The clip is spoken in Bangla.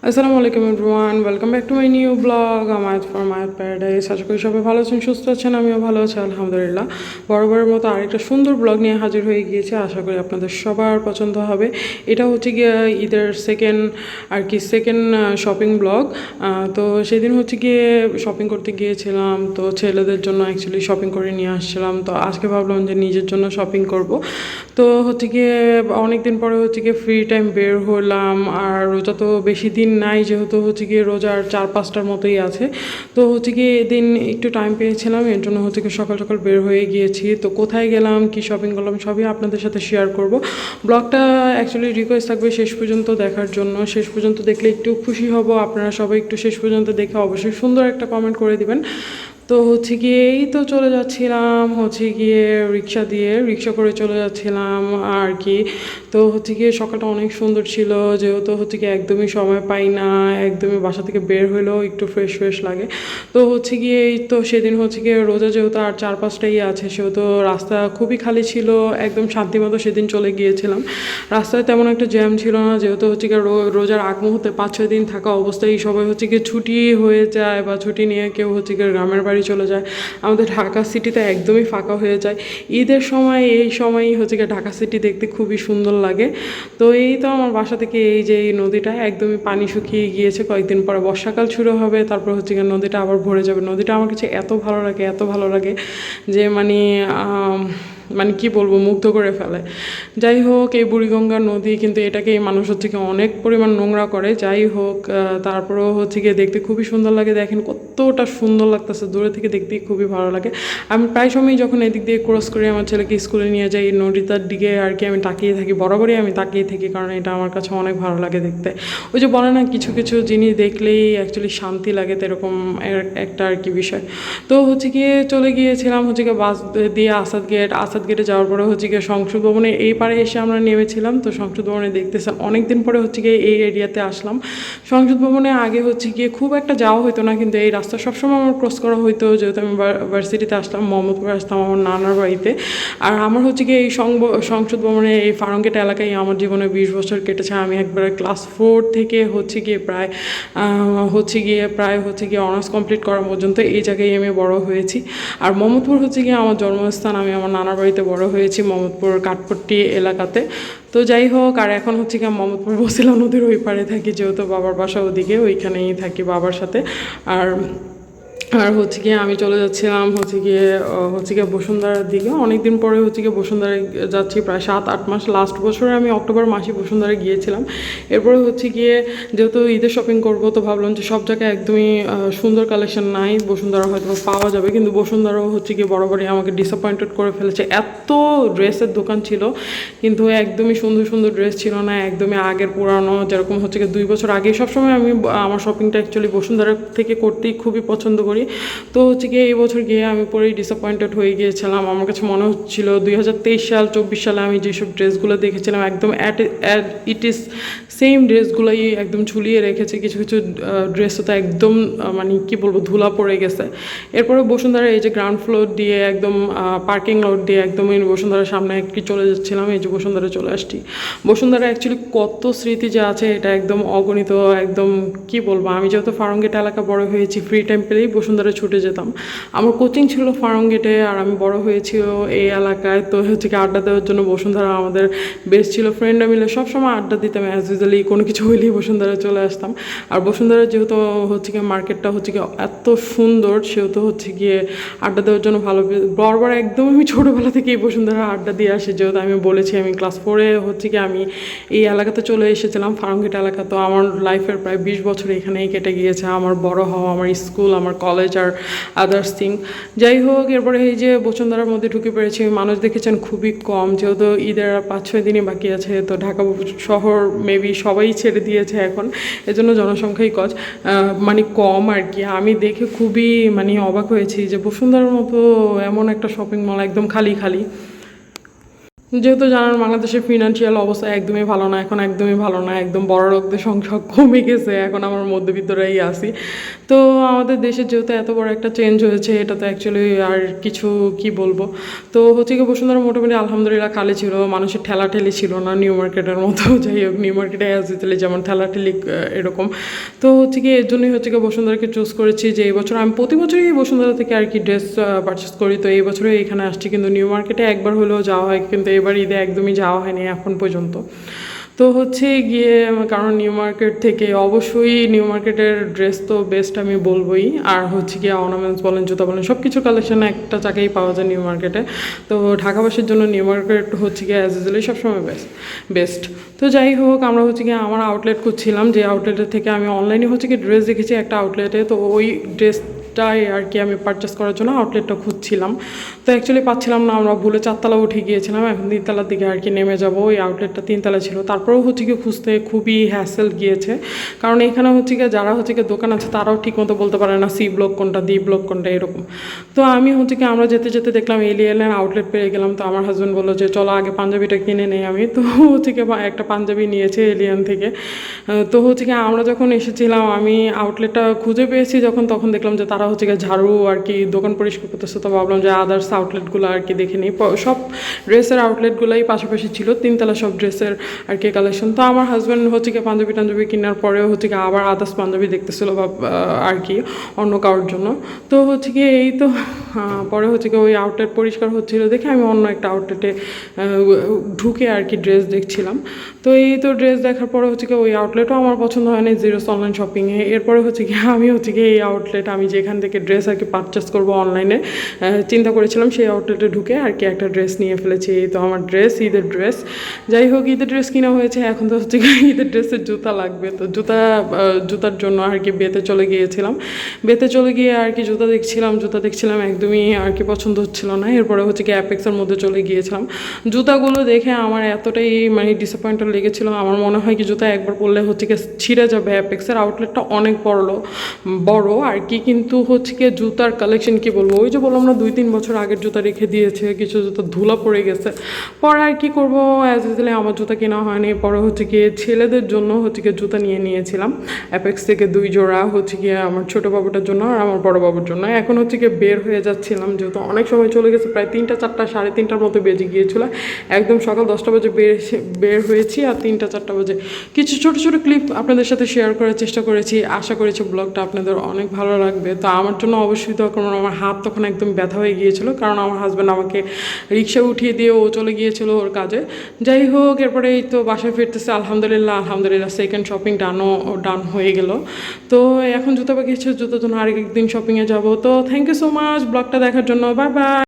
আসসালামু আলাইকুম everyone, welcome back to my new blog আমায়াত ফর মায়াত প্যারাডাইস। আশা করি সবাই ভালো আছেন, সুস্থ আছেন। আমিও ভালো আছি আলহামদুলিল্লাহ। বরাবরের মতো আরেকটা সুন্দর ব্লগ নিয়ে হাজির হয়ে গিয়েছি। আশা করি আপনাদের সবার পছন্দ হবে। এটা হচ্ছে গিয়ে ঈদের সেকেন্ড শপিং ব্লগ। তো সেদিন হচ্ছে গিয়ে শপিং করতে গিয়েছিলাম, তো ছেলেদের জন্য অ্যাকচুয়ালি শপিং করে নিয়ে আসছিলাম। তো আজকে ভাবলাম যে নিজের জন্য শপিং করব। তো হচ্ছে গিয়ে অনেক দিন পরে হচ্ছে গিয়ে ফ্রি টাইম বের হলাম। আর রোজা তো বেশি দিন নাই, যেহেতু হচ্ছে গিয়ে রোজার 4-5টার মতোই আছে। তো হচ্ছে গিয়ে এদিন একটু টাইম পেয়েছিলাম, এর জন্য হচ্ছে গিয়ে সকাল সকাল বের হয়ে গিয়েছি। তো কোথায় গেলাম, কি শপিং করলাম, সবই আপনাদের সাথে শেয়ার করব। ব্লগটা অ্যাকচুয়ালি রিকোয়েস্ট থাকবে শেষ পর্যন্ত দেখার জন্য। শেষ পর্যন্ত দেখলে একটু খুশি হব। আপনারা সবাই একটু শেষ পর্যন্ত দেখে অবশ্যই সুন্দর একটা কমেন্ট করে দিবেন। তো হচ্ছে গিয়ে এই তো চলে যাচ্ছিলাম হচ্ছে গিয়ে রিক্সা করে চলে যাচ্ছিলাম আর কি। তো হচ্ছে গিয়ে সকালটা অনেক সুন্দর ছিল, যেহেতু হচ্ছে গিয়ে একদমই সময় পাই না, একদমই বাসা থেকে বের হলেও একটু ফ্রেশ ফ্রেশ লাগে। তো হচ্ছে গিয়ে এই তো সেদিন হচ্ছে গিয়ে রোজা যেহেতু আর 4-5টাই আছে, সেহেতু রাস্তা খুবই খালি ছিল, একদম শান্তিমতো সেদিন চলে গিয়েছিলাম। রাস্তায় তেমন একটা জ্যাম ছিল না, যেহেতু হচ্ছে গিয়ে রোজার আগ মুহূর্তে 5-6 দিন থাকা অবস্থায় সবাই হচ্ছে গিয়ে ছুটি হয়ে যায়, বা ছুটি নিয়ে কেউ হচ্ছে গিয়ে গ্রামের বাড়ি চলে যায়। আমাদের ঢাকা সিটিতে একদমই ফাঁকা হয়ে যায় ঈদের সময়। এই সময়ই হচ্ছে গিয়ে ঢাকা সিটি দেখতে খুবই সুন্দর লাগে। তো এই তো আমার বাসা থেকে এই যে এই নদীটা একদমই পানি শুকিয়ে গিয়েছে, কয়েকদিন পরে বর্ষাকাল শুরু হবে, তারপর হচ্ছে গিয়ে নদীটা আবার ভরে যাবে। নদীটা আমার কাছে এত ভালো লাগে, এত ভালো লাগে যে মানে কি বলবো, মুগ্ধ করে ফেলে। যাই হোক, এই বুড়িগঙ্গা নদী, কিন্তু এটাকে এই মানুষ হচ্ছে গিয়ে অনেক পরিমাণ নোংরা করে। যাই হোক, তারপরেও হচ্ছে গিয়ে দেখতে খুবই সুন্দর লাগে। দেখেন কতটা সুন্দর লাগতেছে, দূরে থেকে দেখতেই খুবই ভালো লাগে। আমি প্রায় সময় যখন এদিক দিয়ে ক্রস করি, আমার ছেলেকে স্কুলে নিয়ে যাই, এই নদীটার দিকে আর কি আমি তাকিয়ে থাকি, বরাবরই আমি তাকিয়ে থাকি, কারণ এটা আমার কাছে অনেক ভালো লাগে দেখতে। ওই যে বলে না, কিছু কিছু জিনিস দেখলেই অ্যাকচুয়ালি শান্তি লাগে, তো এরকম একটা আর কি বিষয়। তো হচ্ছে গিয়ে চলে গিয়েছিলাম হচ্ছে গিয়ে বাস দিয়ে আসাদ গেটে যাওয়ার পরে হচ্ছে গিয়ে সংসদ ভবনে এই পারে এসে আমরা নেমেছিলাম। তো সংসদ ভবনে দেখতেছেন অনেক দিন পরে হচ্ছে গিয়ে এই এরিয়াতে আসলাম। সংসদ ভবনে আগে হচ্ছে গিয়ে খুব একটা যাওয়া হতো না, কিন্তু এই রাস্তা সবসময় আমার ক্রস করা হইতো, যেহেতু আমি ভার্সিটিতে আসলাম, মোহাম্মদপুরে আসতাম আমার নানার বাড়িতে। আর আমার হচ্ছে গিয়ে এই সংসদ ভবনে এই ফার্মগেট এলাকায় আমার জীবনে 20 বছর কেটেছে। আমি একবার ক্লাস 4 থেকে হচ্ছে গিয়ে প্রায় অনার্স কমপ্লিট করা পর্যন্ত এই জায়গায় আমি বড় হয়েছি। আর মোহাম্মদপুর হচ্ছে গিয়ে আমার জন্মস্থান, আমি আমার নানার বাড়িতে বড় হয়েছি মোহাম্মদপুর কাঠপট্টি এলাকাতে। তো যাই হোক, আর এখন হচ্ছে গিয়ে মোহাম্মদপুর বছিলা নদীর ওই পারে থাকি, যেহেতু বাবার বাসা ওদিকে, ওইখানেই থাকি বাবার সাথে। আর আর হচ্ছে গিয়ে আমি চলে যাচ্ছিলাম হচ্ছে গিয়ে বসুন্ধরার দিকে। অনেক দিন পরে হচ্ছে গিয়ে বসুন্ধরায় যাচ্ছি, প্রায় 7-8 মাস। লাস্ট বছরে আমি অক্টোবর মাসে বসুন্ধরায় গিয়েছিলাম। এরপরে হচ্ছে গিয়ে যেহেতু ঈদের শপিং করব, তো ভাবলাম যে সব জায়গায় একদমই সুন্দর কালেকশন নাই, বসুন্ধরা হয়তো পাওয়া যাবে, কিন্তু বসুন্ধরাও হচ্ছে গিয়ে বরাবরই আমাকে ডিসঅ্যাপয়েন্টেড করে ফেলেছে। এত ড্রেসের দোকান ছিল, কিন্তু একদমই সুন্দর সুন্দর ড্রেস ছিল না, একদমই আগের পুরানো, যেরকম হচ্ছে গিয়ে 2 বছর আগে। সবসময় আমি আমার শপিংটা অ্যাকচুয়ালি বসুন্ধরা থেকে করতেই খুবই পছন্দ করি। তো হচ্ছে গিয়ে এই বছর গিয়ে আমি পুরোই ডিসঅ্যাপয়েন্টেড হয়ে গিয়েছিলাম। আমার কাছে মনে হচ্ছিল 2023 সাল 24 সালে আমি যেসব ড্রেসগুলো দেখেছিলাম, একদম ইট ইজ সেম ড্রেসগুলোই একদম ঝুলিয়ে রেখেছে। কিছু কিছু ড্রেসও তো একদম মানে কি বলবো, ধুলা পড়ে গেছে। এরপরে বসুন্ধরা এই যে গ্রাউন্ড ফ্লোর দিয়ে একদম পার্কিং লট দিয়ে একদম বসুন্ধরার সামনে একটি চলে যাচ্ছিলাম। এই যে বসুন্ধরা চলে আসছি। বসুন্ধরা অ্যাকচুয়ালি কত স্মৃতি যে আছে, এটা একদম অগণিত। একদম কি বলবো, আমি যেহেতু ফার্মগেট এলাকা বড় হয়েছি, ফ্রি টাইম পেলেই বসুন্ধরা ছুটে যেতাম। আমার কোচিং ছিল ফার্মগেটে, আর আমি বড় হয়েছি এই এলাকায়। তো হচ্ছে কি আড্ডা দেওয়ার জন্য বসুন্ধরা আমাদের বেস্ট ছিল। ফ্রেন্ডরা মিলে সবসময় আড্ডা দিতাম, অ্যাজ ইউজুয়ালি কোনো কিছু হইলেই বসুন্ধরা চলে আসতাম। আর বসুন্ধরা যেহেতু হচ্ছে গিয়ে মার্কেটটা হচ্ছে গিয়ে এত সুন্দর, সেহেতু হচ্ছে গিয়ে আড্ডা দেওয়ার জন্য ভালো। বরাবর একদম আমি ছোটোবেলা থেকেই বসুন্ধরা আড্ডা দিয়ে আসি, যেহেতু আমি বলেছি আমি ক্লাস 4-এ হচ্ছে গিয়ে আমি এই এলাকাতে চলে এসেছিলাম, ফার্মগেট এলাকা। তো আমার লাইফের প্রায় 20 বছর এখানেই কেটে গিয়েছে, আমার বড় হওয়া, আমার স্কুল, আমার কলেজ আর আদার্স থিং। যাই হোক, এরপরে এই যে বসুন্ধরার মধ্যে ঢুকে পড়েছি। মানুষ দেখেছেন খুবই কম, যেহেতু ঈদের 5-6 দিনই বাকি আছে। তো ঢাকা শহর মেবি সবাই ছেড়ে দিয়েছে এখন, এজন্য জনসংখ্যাই মানে কম আর কি। আমি দেখে খুবই মানে অবাক হয়েছি যে বসুন্ধরার মতো এমন একটা শপিং মল একদম খালি খালি। যেহেতু জানার বাংলাদেশের ফিনান্সিয়াল অবস্থা একদমই ভালো না, এখন একদমই ভালো না, একদম বড় লোকদের সংখ্যা কমে গেছে, এখন আমার মধ্যবিত্তরাই আছি। তো আমাদের দেশে যেহেতু এত বড় একটা চেঞ্জ হয়েছে, এটা তো অ্যাকচুয়ালি আর কিছু কি বলবো। তো হচ্ছে কি বসুন্ধরা মোটামুটি আলহামদুলিল্লাহ খালি ছিল, মানুষের ঠেলাঠেলি ছিল না নিউ মার্কেটের মতো। যাই হোক, নিউ মার্কেটে অ্যাজ ইউজুয়ালি যেমন ঠেলাঠেলি এরকম। তো হচ্ছে কি এর জন্যই হচ্ছে কি বসুন্ধরাকে চুজ করেছি, যে এই বছর আমি প্রতি বছরই এই বসুন্ধরা থেকে আর কি ড্রেস পারচেস করি। তো এই বছরে এখানে আসছি, কিন্তু নিউ মার্কেটে একবার হলেও যাওয়া হয়, কিন্তু এবার ঈদে একদমই যাওয়া হয়নি এখন পর্যন্ত। তো হচ্ছে গিয়ে কারণ নিউ মার্কেট থেকে অবশ্যই নিউ মার্কেটের ড্রেস তো বেস্ট আমি বলবোই। আর হচ্ছে গিয়ে অর্নামেন্টস বলেন, জুতা বলেন, সব কিছু কালেকশন একটা জায়গায় পাওয়া যায় নিউ মার্কেটে। তো ঢাকাবাসীর জন্য নিউ মার্কেট হচ্ছে গিয়ে অ্যাজ ইউজুয়ালি সবসময় বেস্ট। তো যাই হোক, আমরা হচ্ছে গিয়ে আমার আউটলেট খুঁজছিলাম, যে আউটলেটের থেকে আমি অনলাইনে হচ্ছে কি ড্রেস দেখেছি একটা আউটলেটে, তো ওই ড্রেসটাই আর কি আমি পারচেস করার জন্য আউটলেটটা খুঁজছিলাম। তো অ্যাকচুয়ালি পাচ্ছিলাম না, আমরা ভুলে 4 তলা উঠে গিয়েছিলাম, এখন 3 তলার দিকে আর কি নেমে যাব। ওই আউটলেটটা 3 তলা ছিল, তারপরেও হচ্ছে কি খুঁজতে খুবই হ্যাসেল গিয়েছে। কারণ এখানে হচ্ছে কি যারা হচ্ছে কি দোকান আছে তারাও ঠিক মতো বলতে পারে না সি ব্লক কোনটা, ডি ব্লক কোনটা, এরকম। তো আমি হচ্ছে কি আমরা যেতে যেতে দেখলাম এলিয়েনের আউটলেট পেয়ে গেলাম। তো আমার হাজব্যান্ড বললো যে চলো আগে পাঞ্জাবিটা কিনে নেই। আমি তো হচ্ছে কি একটা পাঞ্জাবি নিয়েছে এলিয়ান থেকে। তো হচ্ছে কি আমরা যখন এসেছিলাম, আমি আউটলেটটা খুঁজে পেয়েছি যখন, তখন দেখলাম যে তারা হচ্ছে কি ঝাড়ু আর কি দোকান পরিষ্কার করতেছে। তো ভাবলাম যে আদার্স আউটলেটগুলো আর কি দেখে নিই। সব ড্রেসের আউটলেটগুলোই পাশাপাশি ছিল, 3 তলা সব ড্রেসের আর কি কালেকশন। তো আমার হাজব্যান্ড হচ্ছে কি পাঞ্জাবি টাঞ্জাবি কেনার পরেও হচ্ছে কি আবার আদার্স পাঞ্জাবি দেখতেছিল বা আর কি অন্য কারোর জন্য। তো হচ্ছে কি এই তো পরে হচ্ছে কি ওই আউটলেট পরিষ্কার হচ্ছিল দেখে আমি অন্য একটা আউটলেটে ঢুকে আর কি ড্রেস দেখছিলাম। তো এই তো ড্রেস দেখার পরে হচ্ছে কি ওই আউটলেটও আমার পছন্দ হয় না, জিরোস অনলাইন শপিংয়ে। এরপরে হচ্ছে কি আমি হচ্ছে কি এই আউটলেট, আমি যেখান থেকে ড্রেস আর কি পারচেস করবো অনলাইনে চিন্তা করেছিলাম, সেই আউটলেটে ঢুকে আর কি একটা ড্রেস নিয়ে ফেলেছি। এই তো আমার ড্রেস, ঈদের ড্রেস। যাই হোক, ঈদের ড্রেস কিনা হয়েছে, এখন তো হচ্ছে কি ঈদের ড্রেসের জুতা লাগবে। তো জুতার জন্য আর কি বেতে চলে গিয়েছিলাম। বেতে চলে গিয়ে আর কি জুতা দেখছিলাম, একদমই আর কি পছন্দ হচ্ছিল না। এরপরে হচ্ছে কি অ্যাপেক্সের মধ্যে চলে গিয়েছিলাম। জুতাগুলো দেখে আমার এতটাই মানে ডিসঅ্যাপয়েন্টেড লেগেছিল, আমার মনে হয় কি জুতা একবার পরলে হচ্ছে কি ছিঁড়ে যাবে। অ্যাপেক্সের আউটলেটটা অনেক বড় আর কি, কিন্তু হচ্ছে কি জুতার কালেকশন কি বলবো, ওই যে বললাম না 2-3 বছর আগের জুতা রেখে দিয়েছে, কিছু জুতা ধুলা পড়ে গেছে। পরে আর কি করবো, অ্যাজ ইউজুয়ালি আমার জুতা কেনা হয়নি। পরে হচ্ছে গিয়ে ছেলেদের জন্য হচ্ছে গিয়ে জুতা নিয়েছিলাম অ্যাপেক্স থেকে 2 জোড়া, হচ্ছে গিয়ে আমার ছোটো বাবুটার জন্য আর আমার বড় বাবুর জন্য। এখন হচ্ছে গিয়ে বের হয়ে যাচ্ছিলাম, যেহেতু অনেক সময় চলে গেছে, প্রায় 3টা 4টা 3:30টার মতো বেজে গিয়েছিল। একদম সকাল 10টা বাজে বের হয়েছি, আর 3টা 4টা বাজে কিছু ছোটো ছোটো ক্লিপ আপনাদের সাথে শেয়ার করার চেষ্টা করেছি। আশা করেছি ব্লগটা আপনাদের অনেক ভালো লাগবে। তো আমার জন্য অবশ্যই দোয়া করুন। আমার হাত তখন একদম ব্যথা হয়ে গিয়েছিল, কারণ আমার হাজব্যান্ড আমাকে রিক্সা উঠিয়ে দিয়ে ও চলে গিয়েছিল ওর কাজে। যাই হোক, এরপরে এই তো বাসায় ফিরতেছে, আলহামদুলিল্লাহ সেকেন্ড শপিং ডান হয়ে গেল। তো এখন জুতা বাকি আছে, জুতোর জন্য আরেক একদিন শপিংয়ে যাব। তো থ্যাংক ইউ সো মাচ ব্লগটা দেখার জন্য, বাই বাই।